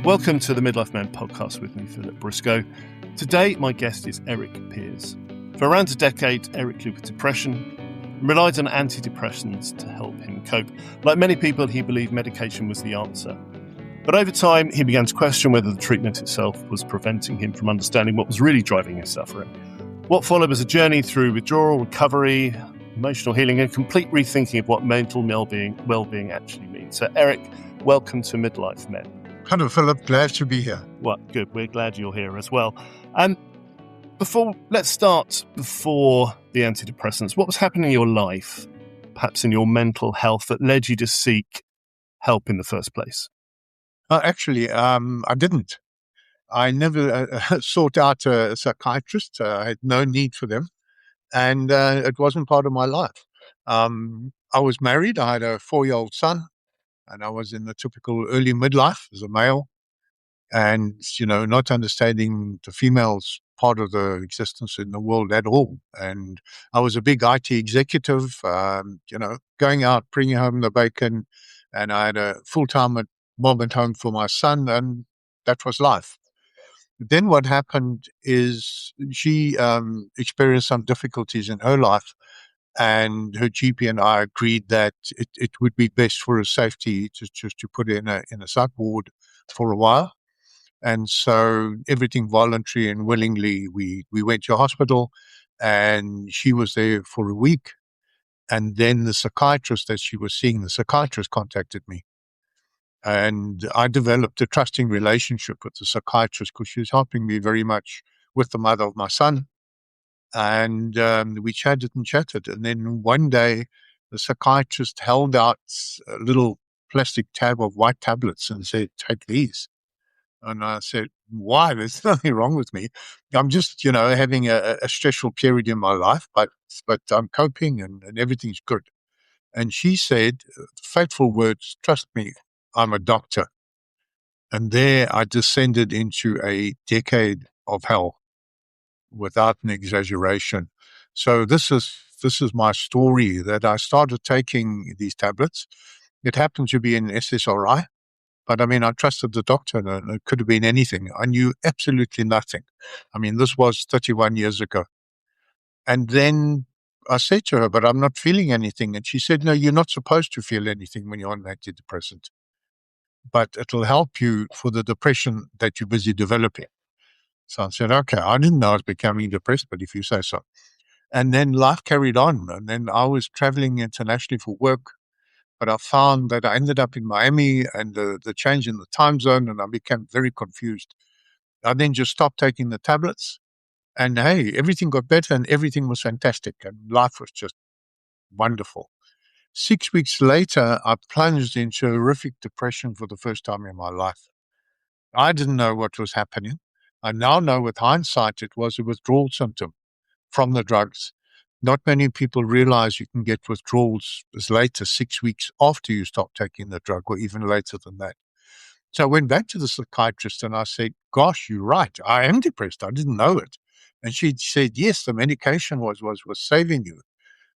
Welcome to the Midlife Men podcast with me, Philip Briscoe. Today, my guest is Erik Peers. For around a decade, Erik lived with depression and relied on antidepressants to help him cope. Like many people, he believed medication was the answer. But over time, he began to question whether the treatment itself was preventing him from understanding what was really driving his suffering. What followed was a journey through withdrawal, recovery, emotional healing, and complete rethinking of what mental well-being actually means. So, Erik, welcome to Midlife Men. Hello, Philip. Glad to be here. Well, good. We're glad you're here as well. Let's start before the antidepressants. What was happening in your life, perhaps in your mental health, that led you to seek help in the first place? Actually, I didn't. I never sought out a psychiatrist. I had no need for them, and it wasn't part of my life. I was married. I had a 4-year-old son, and I was in the typical early midlife as a male, and, not understanding the female's part of the existence in the world at all. And I was a big IT executive, going out, bringing home the bacon, and I had a full-time mom at home for my son, and that was life. Then what happened is she experienced some difficulties in her life, and her GP and I agreed that it would be best for her safety to put her in a psych ward for a while. And so everything voluntary and willingly, we went to hospital, and she was there for a week. And then the psychiatrist that she was seeing, the psychiatrist contacted me. And I developed a trusting relationship with the psychiatrist because she was helping me very much with the mother of my son. And we chatted. And then one day, the psychiatrist held out a little plastic tab of white tablets and said, "Take these." And I said, "Why? There's nothing wrong with me. I'm just, having a stressful period in my life, but I'm coping and everything's good." And she said, fateful words, "Trust me, I'm a doctor." And there I descended into a decade of hell without an exaggeration. So this is my story, that I started taking these tablets. It happened to be an SSRI. But I trusted the doctor, and it could have been anything. I knew absolutely nothing. This was 31 years ago. And then I said to her, "But I'm not feeling anything." And she said, "No, you're not supposed to feel anything when you're on antidepressant. But it'll help you for the depression that you're busy developing." So I said, "Okay, I didn't know I was becoming depressed, but if you say so." And then life carried on. And then I was traveling internationally for work. But I found that I ended up in Miami, and the change in the time zone, and I became very confused. I then just stopped taking the tablets, and hey, everything got better and everything was fantastic, and life was just wonderful. 6 weeks later, I plunged into horrific depression for the first time in my life. I didn't know what was happening. I now know with hindsight it was a withdrawal symptom from the drugs. Not many people realize you can get withdrawals as late as 6 weeks after you stop taking the drug, or even later than that. So I went back to the psychiatrist and I said, "Gosh, you're right. I am depressed. I didn't know it." And she said, "Yes, the medication was saving you."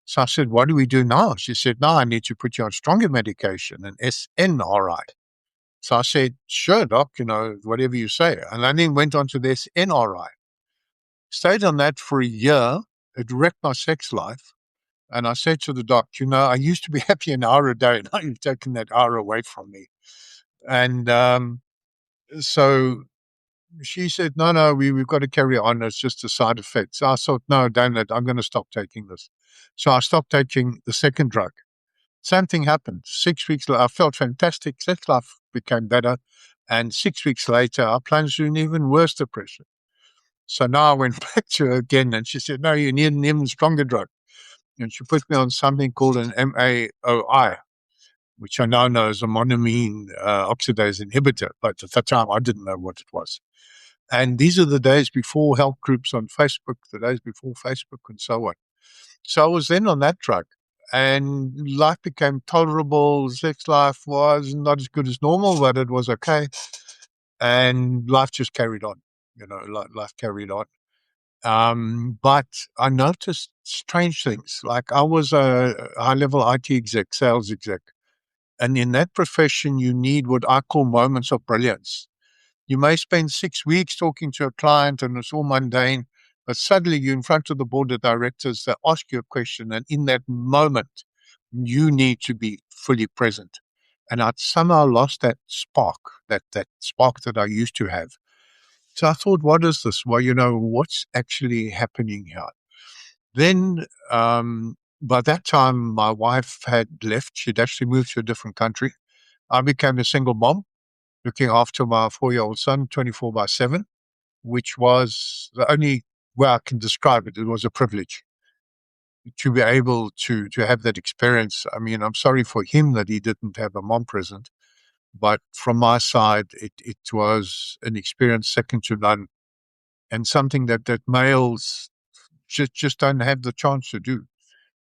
So I said, "What do we do now?" She said, "No, I need to put you on stronger medication, an SNRI." So I said, "Sure, doc, whatever you say." And I then went on to this NRI. Stayed on that for a year. It wrecked my sex life. And I said to the doc, "I used to be happy an hour a day. Now you've taken that hour away from me." And so she said, "No, we've got to carry on. It's just a side effect." So I thought, "No, damn it, I'm going to stop taking this." So I stopped taking the second drug. Same thing happened. 6 weeks later, I felt fantastic. Sex life became better. And 6 weeks later, I plunged into an even worse depression. So now I went back to her again, and she said, "No, you need an even stronger drug." And she put me on something called an MAOI, which I now know is a monoamine oxidase inhibitor. But at that time, I didn't know what it was. And these are the days before help groups on Facebook, the days before Facebook, and so on. So I was then on that drug, and life became tolerable. Sex life was not as good as normal, but it was okay. And life just carried on. Life carried on. But I noticed strange things. Like, I was a high-level IT exec, sales exec. And in that profession, you need what I call moments of brilliance. You may spend 6 weeks talking to a client and it's all mundane, but suddenly you're in front of the board of directors that ask you a question, and in that moment, you need to be fully present. And I'd somehow lost that spark, that spark that I used to have. So I thought, what is this? Well, what's actually happening here? Then, by that time, my wife had left. She'd actually moved to a different country. I became a single mom, looking after my 4-year-old son 24/7, which was the only way I can describe it. It was a privilege to be able to have that experience. I mean, I'm sorry for him that he didn't have a mom present, but from my side, it was an experience second to none, and something that males just don't have the chance to do.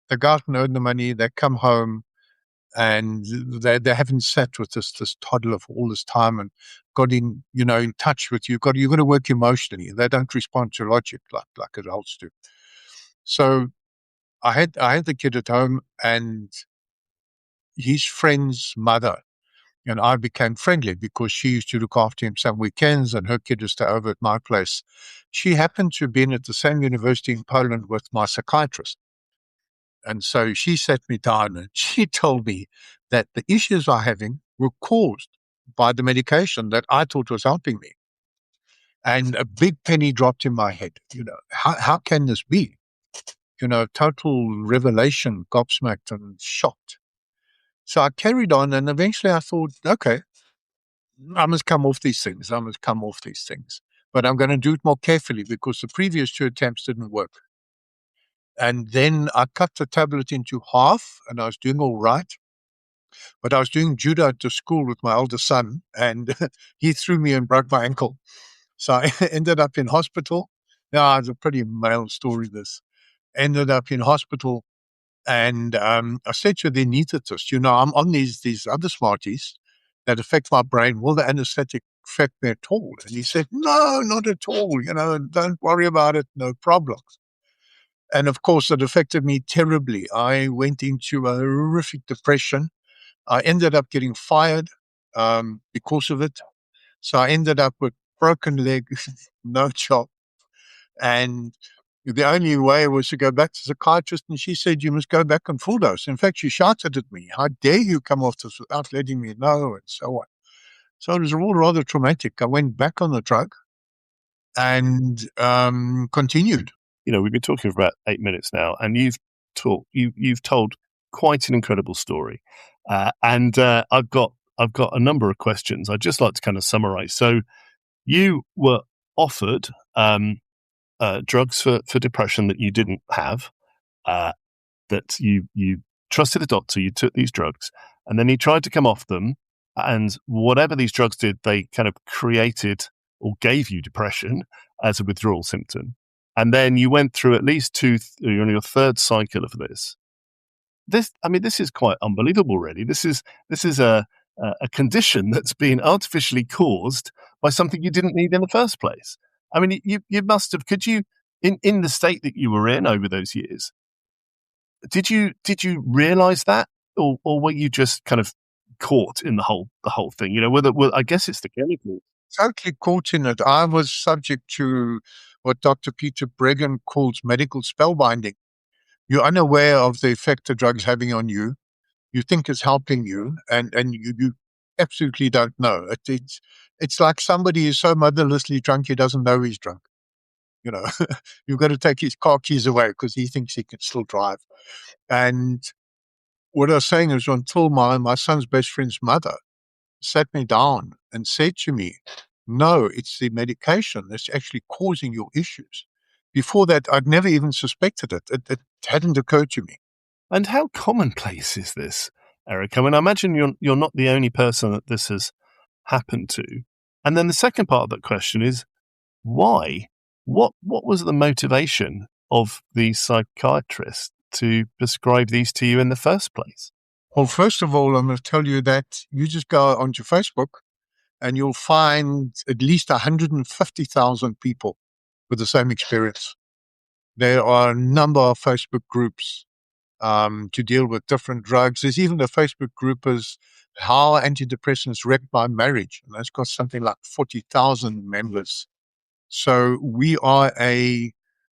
They go out and earn the money, they come home, and they haven't sat with this toddler for all this time and got in touch with you. You got to work emotionally. They don't respond to logic like adults do. So I had the kid at home, and his friend's mother and I became friendly because she used to look after him some weekends, and her kid used to stay over at my place. She happened to have been at the same university in Poland with my psychiatrist. And so she sat me down and she told me that the issues I'm having were caused by the medication that I thought was helping me. And a big penny dropped in my head. How can this be? Total revelation, gobsmacked and shocked. So I carried on, and eventually I thought, okay, I must come off these things. But I'm going to do it more carefully because the previous 2 attempts didn't work. And then I cut the tablet into half, and I was doing all right. But I was doing judo at the school with my older son, and he threw me and broke my ankle. So I ended up in hospital. Yeah, it's a pretty male story, this. Ended up in hospital, and I said to the anaesthetist, I'm on these other Smarties that affect my brain. Will the anesthetic affect me at all? And he said, no, not at all. Don't worry about it. No problem. And of course, it affected me terribly. I went into a horrific depression. I ended up getting fired because of it. So I ended up with broken leg, no job. And the only way was to go back to the psychiatrist, and she said, you must go back on full dose. In fact, she shouted at me, how dare you come off this without letting me know, and so on. So it was all rather traumatic. I went back on the drug and continued. We've been talking for about 8 minutes now, and you've told quite an incredible story. And I've got a number of questions. I'd just like to kind of summarize. So you were offered drugs for depression that you didn't have, that you trusted a doctor, you took these drugs, and then you tried to come off them, and whatever these drugs did, they kind of created or gave you depression as a withdrawal symptom. And then you went through at least you're on your 3rd cycle of this. This is quite unbelievable, really. This is a condition that's been artificially caused by something you didn't need in the first place. I mean, you must have. Could you, in the state that you were in over those years, did you realize that, or were you just kind of caught in the whole thing? I guess it's the chemical. Totally caught in it. I was subject to what Dr. Peter Breggin calls medical spellbinding. You're unaware of the effect the drug's having on you. You think it's helping you, and you absolutely don't know. It's like somebody is so motherlessly drunk he doesn't know he's drunk. You've got to take his car keys away because he thinks he can still drive. And what I was saying is, until my son's best friend's mother sat me down and said to me, no, it's the medication that's actually causing your issues. Before that, I'd never even suspected it. It hadn't occurred to me. And how commonplace is this, Erik? I mean, I imagine you're not the only person that this has happened to. And then the second part of that question is, why? What was the motivation of the psychiatrist to prescribe these to you in the first place? Well, first of all, I'm going to tell you that you just go onto Facebook and you'll find at least 150,000 people with the same experience. There are a number of Facebook groups to deal with different drugs. There's even a Facebook group as How Antidepressants Wrecked My Marriage, and that's got something like 40,000 members. So we are a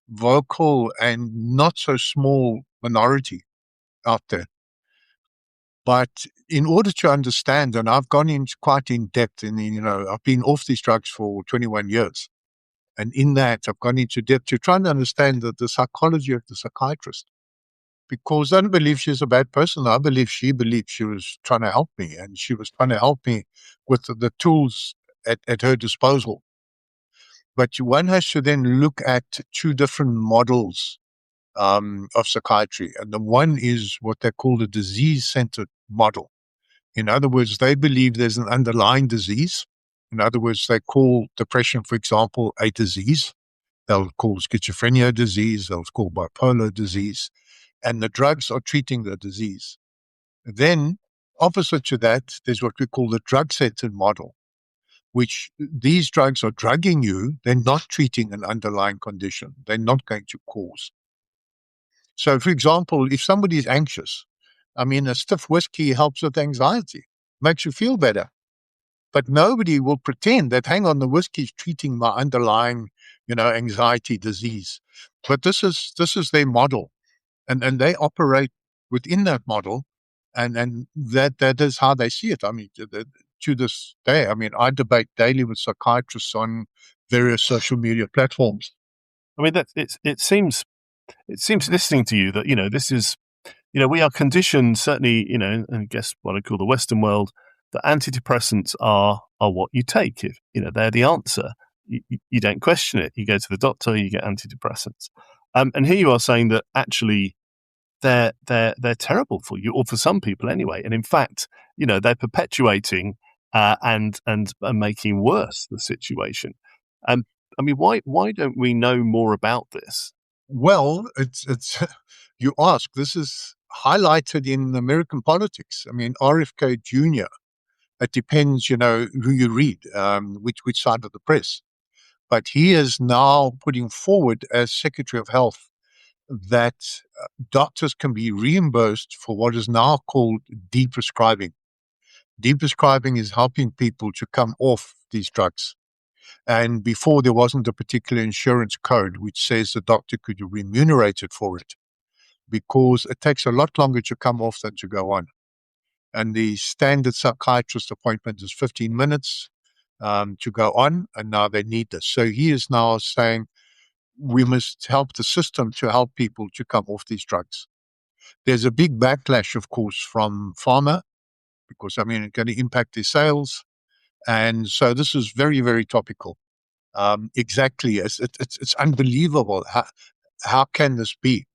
vocal and not so small minority out there. But in order to understand, and I've gone into quite in depth, and I've been off these drugs for 21 years. And in that, I've gone into depth to try and understand the psychology of the psychiatrist. Because I don't believe she's a bad person. I believe she believed she was trying to help me, and she was trying to help me with the tools at her disposal. But one has to then look at two different models of psychiatry. And the one is what they call the disease-centered model. In other words, they believe there's an underlying disease. In other words, they call depression, for example, a disease. They'll call schizophrenia a disease. They'll call bipolar disease. And the drugs are treating the disease. Then, opposite to that, there's what we call the drug-centered model, which these drugs are drugging you. They're not treating an underlying condition. They're not going to cause. So, for example, if somebody is anxious, a stiff whiskey helps with anxiety, makes you feel better. But nobody will pretend that, hang on, the whiskey is treating my underlying, anxiety disease. But this is their model, and they operate within that model, and that is how they see it. To this day, I debate daily with psychiatrists on various social media platforms. It seems listening to you that this is we are conditioned, certainly and I guess what I call the Western world, that antidepressants are what you take. If they're the answer, you don't question it. You go to the doctor, you get antidepressants, and here you are saying that actually they're terrible for you, or for some people anyway. And in fact, they're perpetuating and making worse the situation. Why don't we know more about this? Well, it's you ask. This is highlighted in American politics. RFK Jr. It depends, who you read, which side of the press. But he is now putting forward as Secretary of Health that doctors can be reimbursed for what is now called deprescribing. Deprescribing is helping people to come off these drugs. And before, there wasn't a particular insurance code which says the doctor could be remunerated for it, because it takes a lot longer to come off than to go on. And the standard psychiatrist appointment is 15 minutes to go on, and now they need this. So he is now saying we must help the system to help people to come off these drugs. There's a big backlash, of course, from pharma, because, it's going to impact their sales. And so this is very, very topical. Exactly. It's unbelievable. How can this be?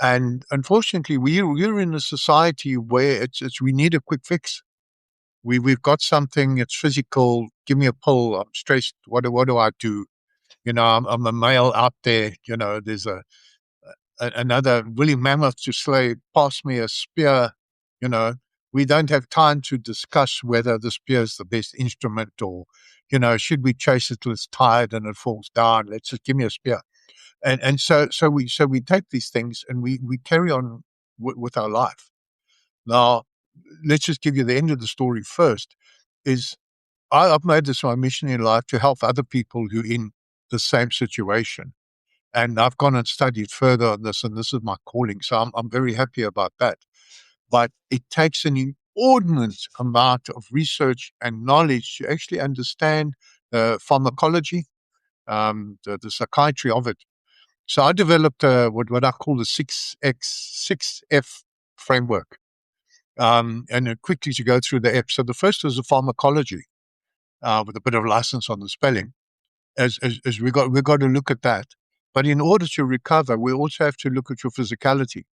And unfortunately, we're in a society where we need a quick fix. We've got something, it's physical. Give me a pill. I'm stressed. What do I do? I'm a male out there. There's another woolly mammoth to slay. Pass me a spear. We don't have time to discuss whether the spear is the best instrument, or, should we chase it till it's tired and it falls down? Let's just give me a spear. And so we take these things and we carry on with our life. Now, let's just give you the end of the story first. Is I've made this my mission in life to help other people who are in the same situation. And I've gone and studied further on this, and this is my calling. So I'm very happy about that. But it takes an inordinate amount of research and knowledge to actually understand the pharmacology, the psychiatry of it. So I developed what I call the 6F framework. And quickly to go through the F. So the first is the pharmacology, with a bit of license on the spelling. As we got to look at that. But in order to recover, we also have to look at your physicality.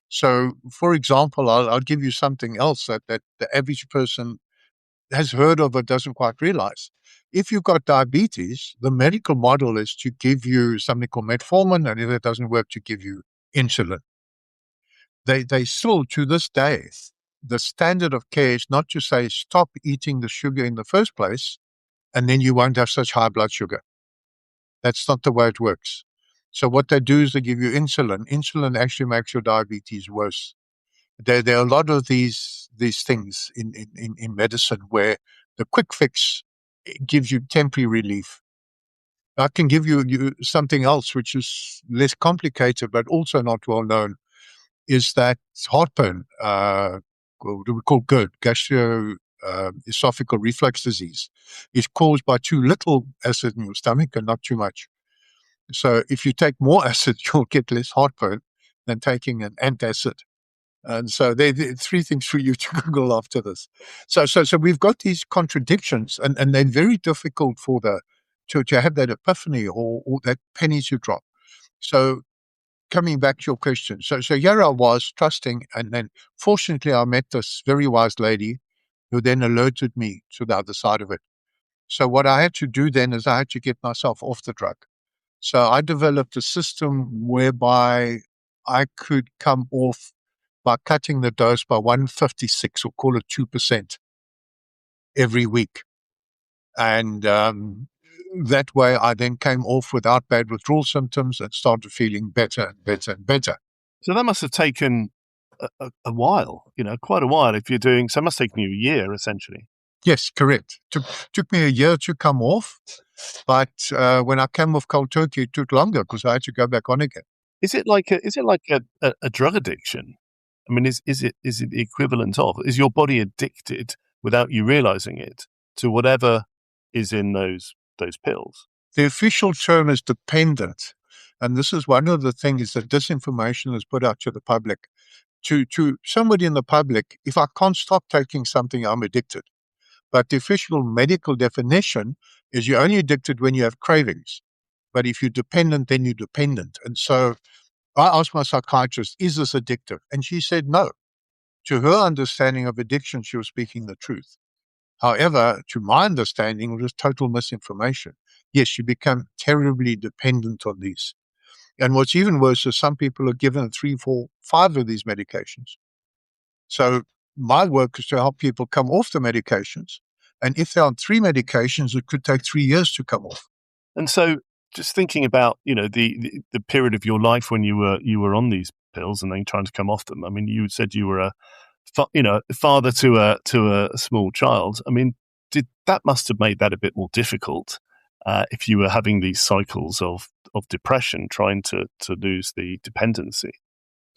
So, for example, I'll give you something else that the average person has heard of but doesn't quite realize. If you've got diabetes, the medical model is to give you something called metformin, and if it doesn't work, to give you insulin. They still, to this day, the standard of care is not to say stop eating the sugar in the first place, and then you won't have such high blood sugar. That's not the way it works. So what they do is they give you insulin. Insulin actually makes your diabetes worse. There are a lot of these things in medicine where the quick fix gives you temporary relief. I can give you something else which is less complicated but also not well known, is that heartburn, what we call GERD, gastro esophageal reflux disease, is caused by too little acid in your stomach and not too much. So if you take more acid, you'll get less heartburn than taking an antacid. And so there are three things for you to Google after this. So we've got these contradictions, and they're very difficult for to have that epiphany or that penny to drop. So coming back to your question, so here I was trusting, and then fortunately I met this very wise lady who then alerted me to the other side of it. So what I had to do then is I had to get myself off the drug. So I developed a system whereby I could come off by cutting the dose by 156, or call it 2% every week. And that way I then came off without bad withdrawal symptoms and started feeling better and better and better. So that must have taken a while, quite a while if you're doing, so it must have taken you a year essentially. Yes, correct. Took me a year to come off, but when I came off cold turkey, it took longer because I had to go back on again. Is it like a drug addiction? I mean, is it the equivalent of, is your body addicted without you realizing it to whatever is in those pills? The official term is dependent, and this is one of the things that disinformation is put out to the public. To somebody in the public, if I can't stop taking something, I'm addicted. But the official medical definition is you're only addicted when you have cravings. But if you're dependent, then you're dependent. And so I asked my psychiatrist, is this addictive? And she said no. To her understanding of addiction, she was speaking the truth. However, to my understanding, it was total misinformation. Yes, you become terribly dependent on these. And what's even worse is some people are given 3, 4, 5 of these medications. So my work is to help people come off the medications. And if they're on 3 medications, it could take 3 years to come off. And so just thinking about, the period of your life when you were on these pills and then trying to come off them. I mean, you said you were a father to a small child. I mean, that must have made that a bit more difficult if you were having these cycles of depression, trying to lose the dependency.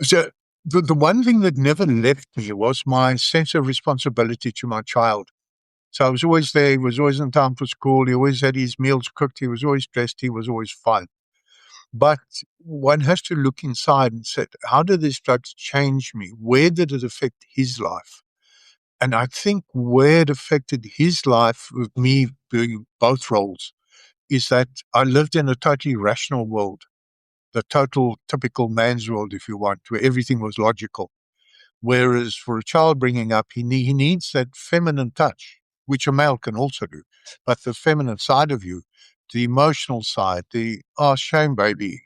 So the one thing that never left me was my sense of responsibility to my child. So I was always there. He was always in time for school. He always had his meals cooked. He was always dressed. He was always fine. But one has to look inside and say, how did these drugs change me? Where did it affect his life? And I think where it affected his life with me doing both roles is that I lived in a totally rational world, the total typical man's world, if you want, where everything was logical. Whereas for a child bringing up, he needs that feminine touch, which a male can also do. But the feminine side of you, the emotional side, oh, shame, baby,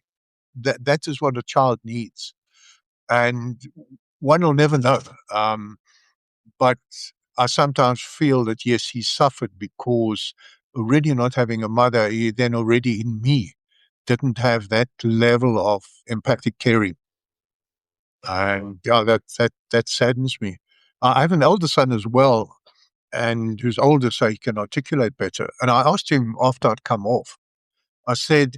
that is what a child needs. And one will never know. But I sometimes feel that, yes, he suffered because already not having a mother, he then already in me didn't have that level of empathic caring. And yeah, that saddens me. I have an elder son as well, and who's older, so he can articulate better. And I asked him after I'd come off, I said,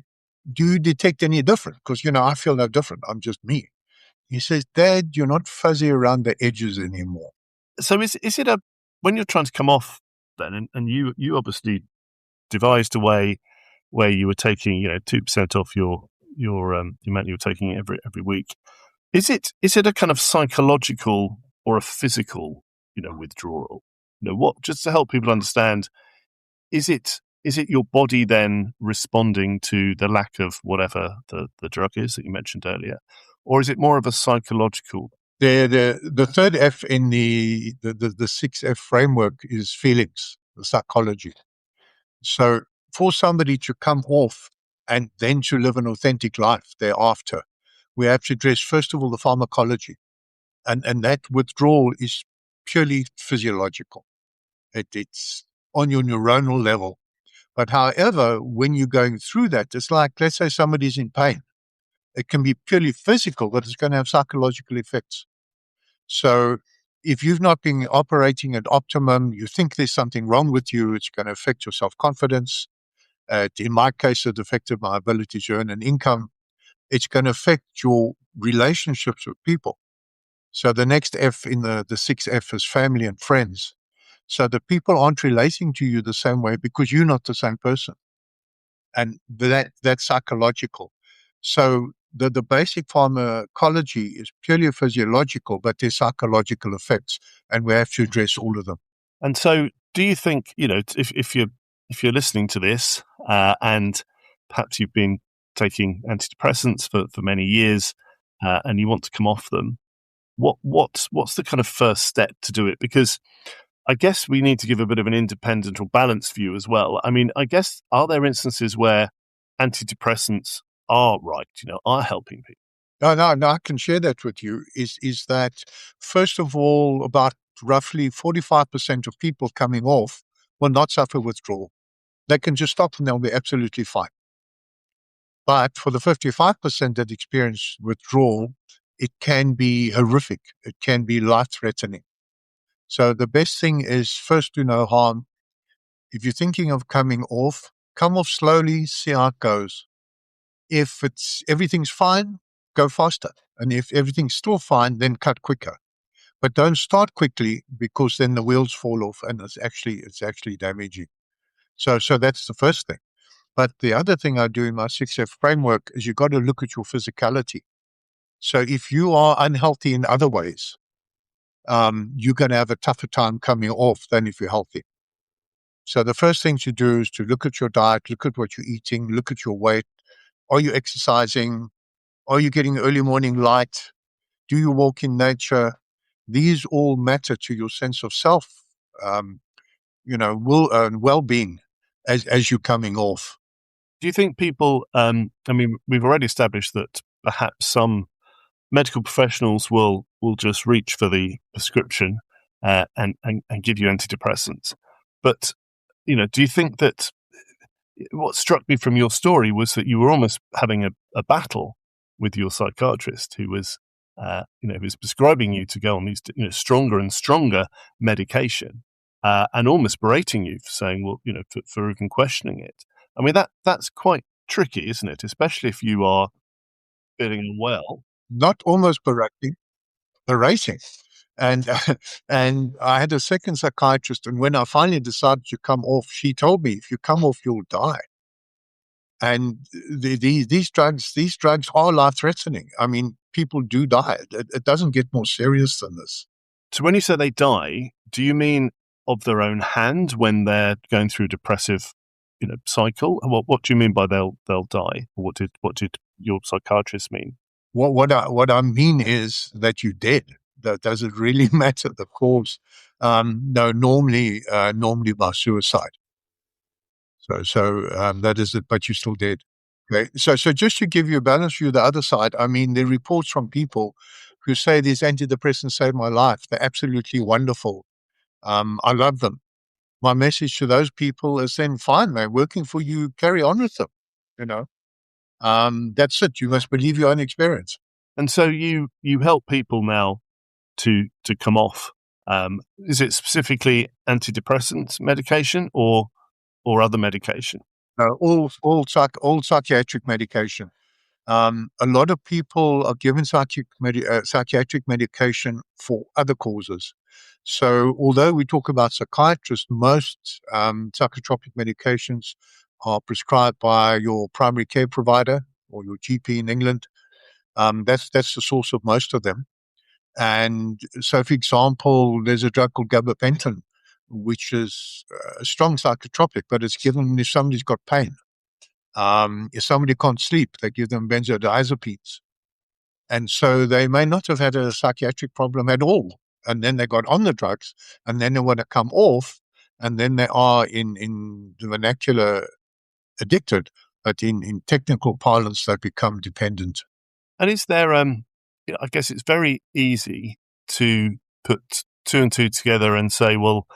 do you detect any different? Because, I feel no different. I'm just me. He says, Dad, you're not fuzzy around the edges anymore. So is it when you're trying to come off then, and you obviously devised a way where you were taking 2% off your amount you were taking every week. Is it a kind of psychological or a physical withdrawal? What, just to help people understand, is it your body then responding to the lack of whatever the drug is that you mentioned earlier, or is it more of a psychological? The third F in the 6F framework is feelings, the psychology. So for somebody to come off and then to live an authentic life thereafter, we have to address, first of all, the pharmacology. And that withdrawal is purely physiological. It's on your neuronal level. But however, when you're going through that, it's like, let's say somebody's in pain It can be purely physical, but it's going to have psychological effects. So if you've not been operating at optimum, you think there's something wrong with you, it's going to affect your self-confidence. In my case, it affected my ability to earn an income. It's going to affect your relationships with people. So the next F in the sixth F is family and friends. So the people aren't relating to you the same way because you're not the same person. And that's psychological. So the basic pharmacology is purely physiological, but there's psychological effects, and we have to address all of them. And so, do you think, if you're listening to this and perhaps you've been taking antidepressants for many years and you want to come off them, what's the kind of first step to do it? Because I guess we need to give a bit of an independent or balanced view as well. I mean, I guess, are there instances where antidepressants are are helping people? No, I can share that with you. Is that, first of all, about roughly 45% of people coming off will not suffer withdrawal. They can just stop and they'll be absolutely fine. But for the 55% that experience withdrawal, it can be horrific. It can be life-threatening. So the best thing is, first, do no harm. If you're thinking of coming off, come off slowly, see how it goes. If everything's fine, go faster. And if everything's still fine, then cut quicker. But don't start quickly, because then the wheels fall off and it's actually damaging. So that's the first thing. But the other thing I do in my 6F framework is you've got to look at your physicality. So if you are unhealthy in other ways, you're going to have a tougher time coming off than if you're healthy. So the first thing to do is to look at your diet, look at what you're eating, look at your weight. Are you exercising? Are you getting early morning light? Do you walk in nature? These all matter to your sense of self, well-being as you're coming off. Do you think people, we've already established that perhaps some medical professionals will just reach for the prescription and give you antidepressants. But, do you think that what struck me from your story was that you were almost having a battle with your psychiatrist who was, who was prescribing you to go on these, stronger and stronger medication and almost berating you for saying, well, for even questioning it. I mean, that's quite tricky, isn't it? Especially if you are feeling unwell. Not almost berating. And and I had a second psychiatrist, and when I finally decided to come off, she told me, if you come off, you'll die. And these drugs are life-threatening. I mean, people do die. It doesn't get more serious than this. So when you say they die, do you mean of their own hand when they're going through a depressive, cycle? What do you mean by they'll die? Or what did your psychiatrist mean? What I mean is that you're dead. Does it really matter the cause? No, normally by suicide. So that is it, but you're still dead. Okay. So just to give you a balance view, the other side, I mean, there are reports from people who say these antidepressants saved my life. They're absolutely wonderful. I love them. My message to those people is then, fine, they're working for you, carry on with them. That's it. You must believe your own experience. And so you help people now to come off. Is it specifically antidepressant medication or other medication? All psychiatric medication. A lot of people are given psychiatric medication for other causes. So although we talk about psychiatrists, most psychotropic medications are prescribed by your primary care provider or your GP in England. That's the source of most of them. And so, for example, there's a drug called gabapentin, which is a strong psychotropic, but it's given if somebody's got pain. If somebody can't sleep, they give them benzodiazepines. And so they may not have had a psychiatric problem at all. And then they got on the drugs, and then they want to come off, and then they are in the vernacular addicted, but in technical parlance, they become dependent. And is there, I guess it's very easy to put two and two together and say, well,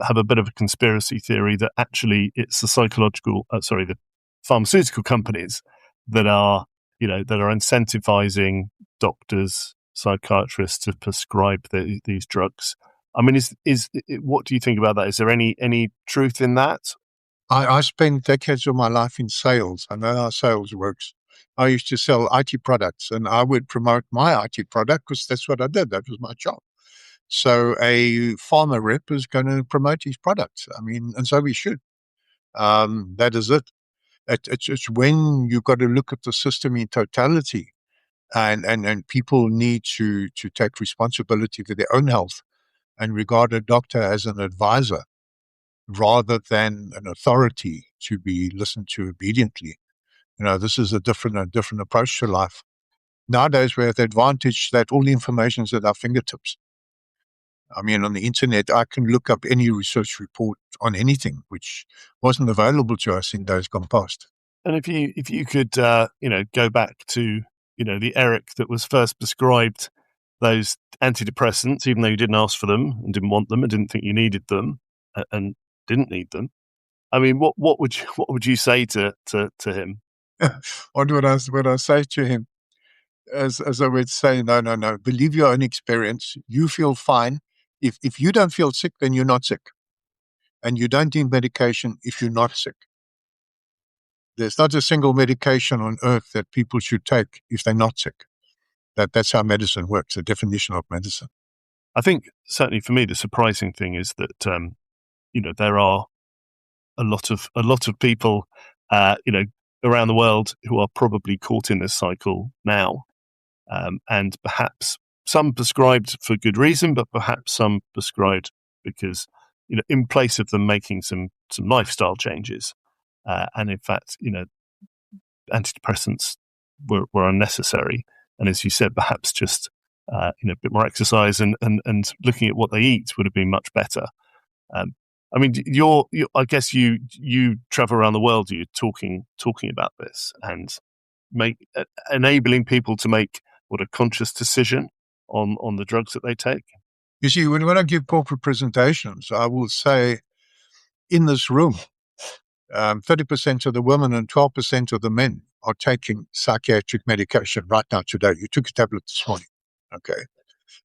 have a bit of a conspiracy theory that actually it's the the pharmaceutical companies that are, that are incentivizing doctors, psychiatrists to prescribe these drugs. I mean, what do you think about that? Is there any truth in that? I spent decades of my life in sales. I know how sales works. I used to sell IT products, and I would promote my IT product because that's what I did. That was my job. So a pharma rep is going to promote his products. I mean, and so we should. That is it. It's when you've got to look at the system in totality, and people need to take responsibility for their own health and regard a doctor as an advisor rather than an authority to be listened to obediently. This is a different approach to life. Nowadays, we have the advantage that all the information is at our fingertips. I mean, on the internet, I can look up any research report on anything, which wasn't available to us in days gone past. And if you could, go back to, the Erik that was first prescribed those antidepressants, even though you didn't ask for them and didn't want them and didn't think you needed them and didn't need them. I mean, what would you say to him? What would I say to him? As I would say, no. Believe your own experience. You feel fine. If you don't feel sick, then you're not sick. And you don't need medication if you're not sick. There's not a single medication on earth that people should take if they're not sick. That's how medicine works, the definition of medicine. I think certainly for me, the surprising thing is that, there are a lot of people, around the world who are probably caught in this cycle now. And perhaps some prescribed for good reason, but perhaps some prescribed because, in place of them making some lifestyle changes. And in fact, antidepressants were unnecessary. And as you said, perhaps just, a bit more exercise and looking at what they eat would have been much better. I mean, I guess you travel around the world, you're talking about this and enabling people to make a conscious decision on the drugs that they take. You see, when I give corporate presentations, I will say, in this room, 30% of the women and 12% of the men are taking psychiatric medication right now today. You took a tablet this morning, okay?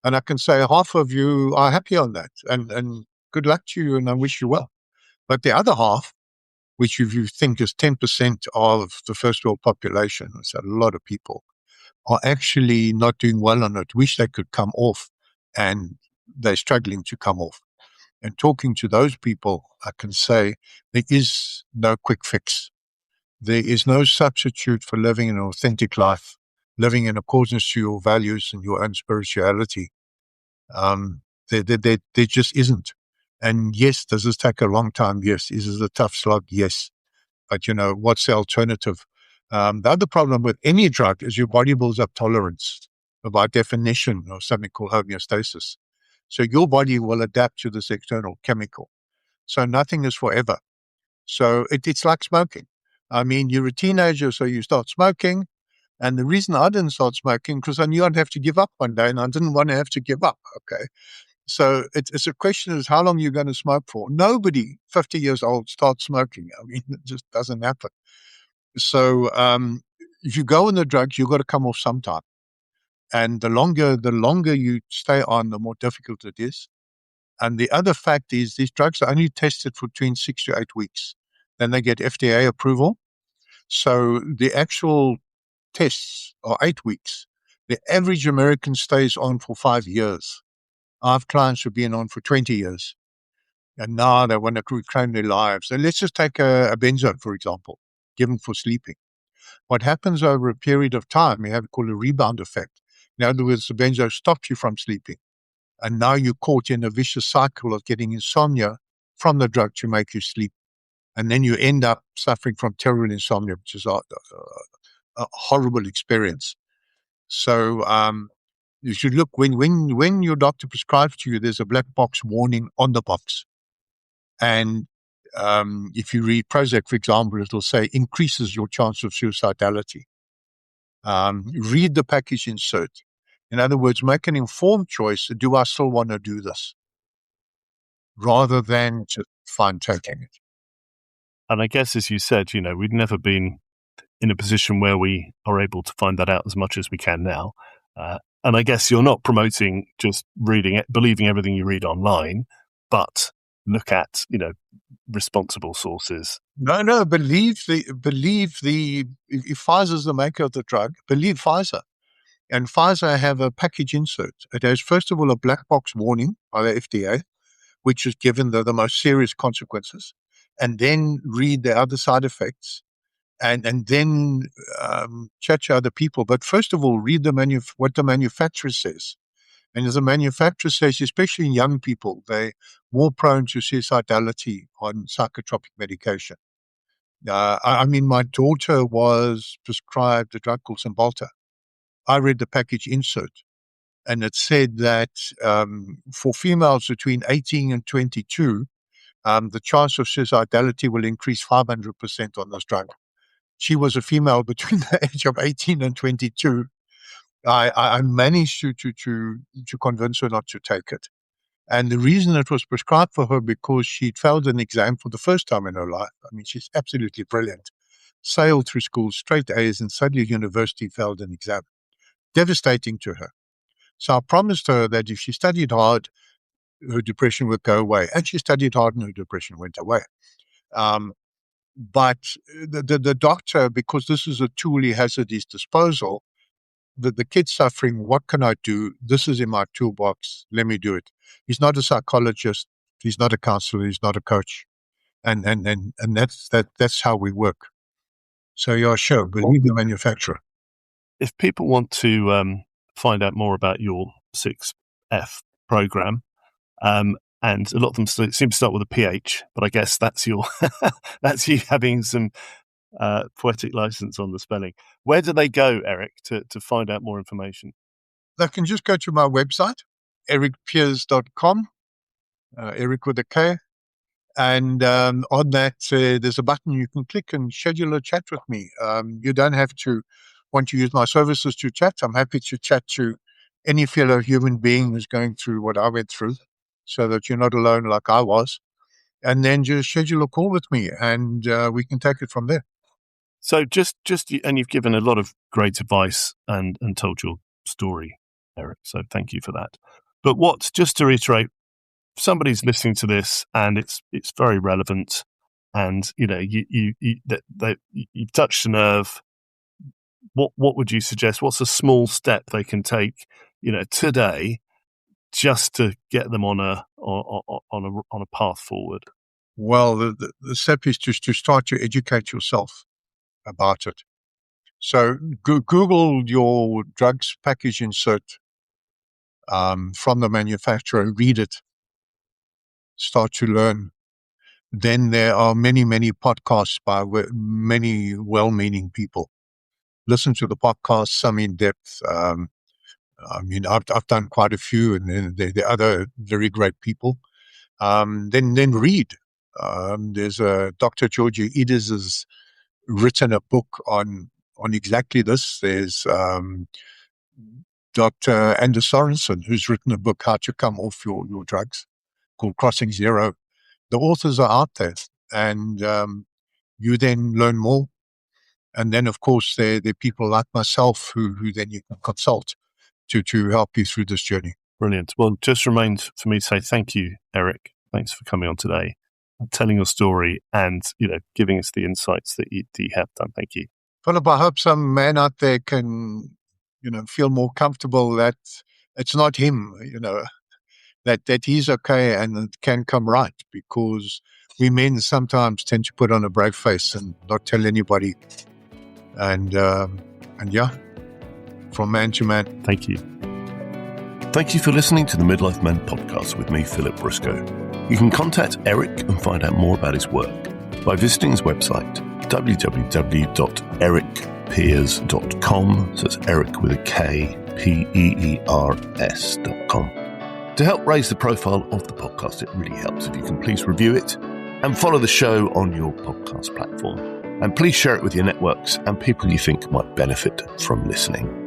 And I can say half of you are happy on that, and good luck to you, and I wish you well. But the other half, which if you think is 10% of the first world population, it's a lot of people, are actually not doing well on it, wish they could come off, and they're struggling to come off. And talking to those people, I can say there is no quick fix. There is no substitute for living an authentic life, living in accordance to your values and your own spirituality. There just isn't. And yes, does this take a long time? Yes. Is it a tough slog? Yes. But, what's the alternative? The other problem with any drug is your body builds up tolerance, by definition, or something called homeostasis. So your body will adapt to this external chemical. So nothing is forever. So it's like smoking. I mean, you're a teenager, so you start smoking. And the reason I didn't start smoking, because I knew I'd have to give up one day, and I didn't want to have to give up. Okay. So it's a question is how long you're going to smoke for. Nobody 50 years old starts smoking. I mean, it just doesn't happen. So if you go on the drugs, you've got to come off sometime. And the longer you stay on, the more difficult it is. And the other fact is these drugs are only tested for between 6 to 8 weeks. Then they get FDA approval. So the actual tests are 8 weeks. The average American stays on for 5 years. I have clients who've been on for 20 years. And now they want to reclaim their lives. And let's just take a benzo, for example, given for sleeping. What happens over a period of time, we have it called a rebound effect. In other words, the benzo stops you from sleeping. And now you're caught in a vicious cycle of getting insomnia from the drug to make you sleep. And then you end up suffering from terrible insomnia, which is a horrible experience. So you should look, when your doctor prescribes to you, there's a black box warning on the box. And if you read Prozac, for example, it'll say increases your chance of suicidality. Read the package insert. In other words, make an informed choice. Do I still want to do this? Rather than just fine taking it. And I guess, as you said, we'd never been in a position where we are able to find that out as much as we can now. And I guess you're not promoting just reading it, believing everything you read online, but look at, responsible sources. No, believe if Pfizer's the maker of the drug, believe Pfizer. And Pfizer have a package insert. It has, first of all, a black box warning by the FDA, which is given the most serious consequences, and then read the other side effects, and then chat to other people. But first of all, read what the manufacturer says. And as the manufacturer says, especially in young people, they're more prone to suicidality on psychotropic medication. My daughter was prescribed a drug called Cymbalta. I read the package insert, and it said that for females between 18 and 22, the chance of suicidality will increase 500% on this drug. She was a female between the age of 18 and 22. I managed to convince her not to take it. And the reason it was prescribed for her, because she'd failed an exam for the first time in her life. I mean, she's absolutely brilliant. Sailed through school, straight A's, and suddenly university failed an exam. Devastating to her. So I promised her that if she studied hard, her depression would go away. And she studied hard and her depression went away. But the doctor, because this is a tool he has at his disposal, the kid's suffering, what can I do? This is in my toolbox. Let me do it. He's not a psychologist. He's not a counselor. He's not a coach. And that's how we work. So yeah, sure, believe the manufacturer. If people want to find out more about your 6F program, and a lot of them seem to start with a PH, but I guess that's you having some poetic license on the spelling. Where do they go, Erik, to find out more information? They can just go to my website, erikpeers.com, Erik with a K. And on that, there's a button you can click and schedule a chat with me. You don't have to want to use my services to chat. I'm happy to chat to any fellow human being who's going through what I went through, so that you're not alone like I was. And then just schedule a call with me, and we can take it from there. So and you've given a lot of great advice and told your story, Erik. So thank you for that. But just to reiterate, somebody's listening to this and it's very relevant, and you've touched a nerve. What would you suggest? What's a small step they can take, today, just to get them on a path forward? Well, the step is just to start to educate yourself about it. So Google your drugs package insert from the manufacturer, read it, start to learn. Then there are many, many podcasts by many well-meaning people. Listen to the podcasts, some in depth. I've done quite a few, and there are other very great people. Then read. There's Dr. Georgia Edis has written a book on exactly this. There's Dr. Anders Sorensen, who's written a book, How to Come Off Your Drugs, called Crossing Zero. The authors are out there, and you then learn more. And then, of course, there are people like myself who then you can consult to help you through this journey. Brilliant. Well, just remains for me to say thank you, Erik. Thanks for coming on today, telling your story, and giving us the insights that you have done. Thank you, Philip. I hope some man out there can feel more comfortable that it's not him. That he's okay and it can come right, because we men sometimes tend to put on a brave face and not tell anybody. And yeah, from man to man. Thank you. Thank you for listening to the Midlife Men podcast with me, Philip Briscoe. You can contact Erik and find out more about his work by visiting his website, www.erikpeers.com. So it's Erik with a K, Peers.com. To help raise the profile of the podcast, it really helps if you can please review it and follow the show on your podcast platform. And please share it with your networks and people you think might benefit from listening.